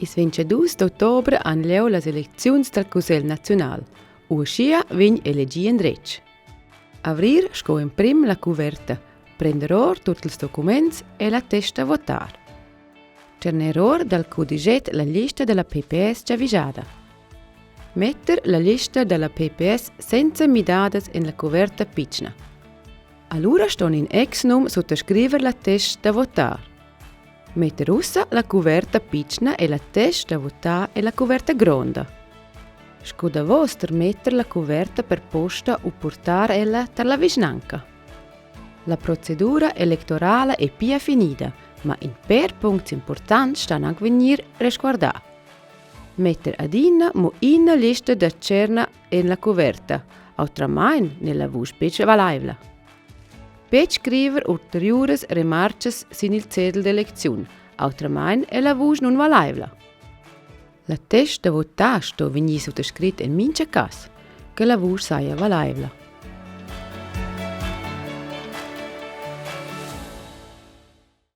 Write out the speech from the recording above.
Il 22 d'ottobre han leu las elecziuns del Cusel Naziunal. Uscia vegn elegi en dretg. Avrir sco in prim la cuverta, prenderor tutti ils documents e la testa votar. Cerneror dal codiget la lista della PPS già visada. Metter la lista della PPS senza midades in la coverta piccina. Allura ston in ex num sottoscriver la testa da votar. Metter ussa la coverta piccina e la testa da votar e la coverta gronda. Scuda vostra metter la coverta per posta o portar ella per la vicinanca. La procedura elettorale è pia finita, ma in per punti importanti stanno a venire resguardati. Metter adina mo una lista da cerna in la coverta, autramain nella vuspece valaivla. Per scrivere ulteriori remarches sin il cedel d'elezione, autramain e la vuce non valaivla. La testa da votar sto vegni sottoscritto in mince cas, che la vuce saia valaivla.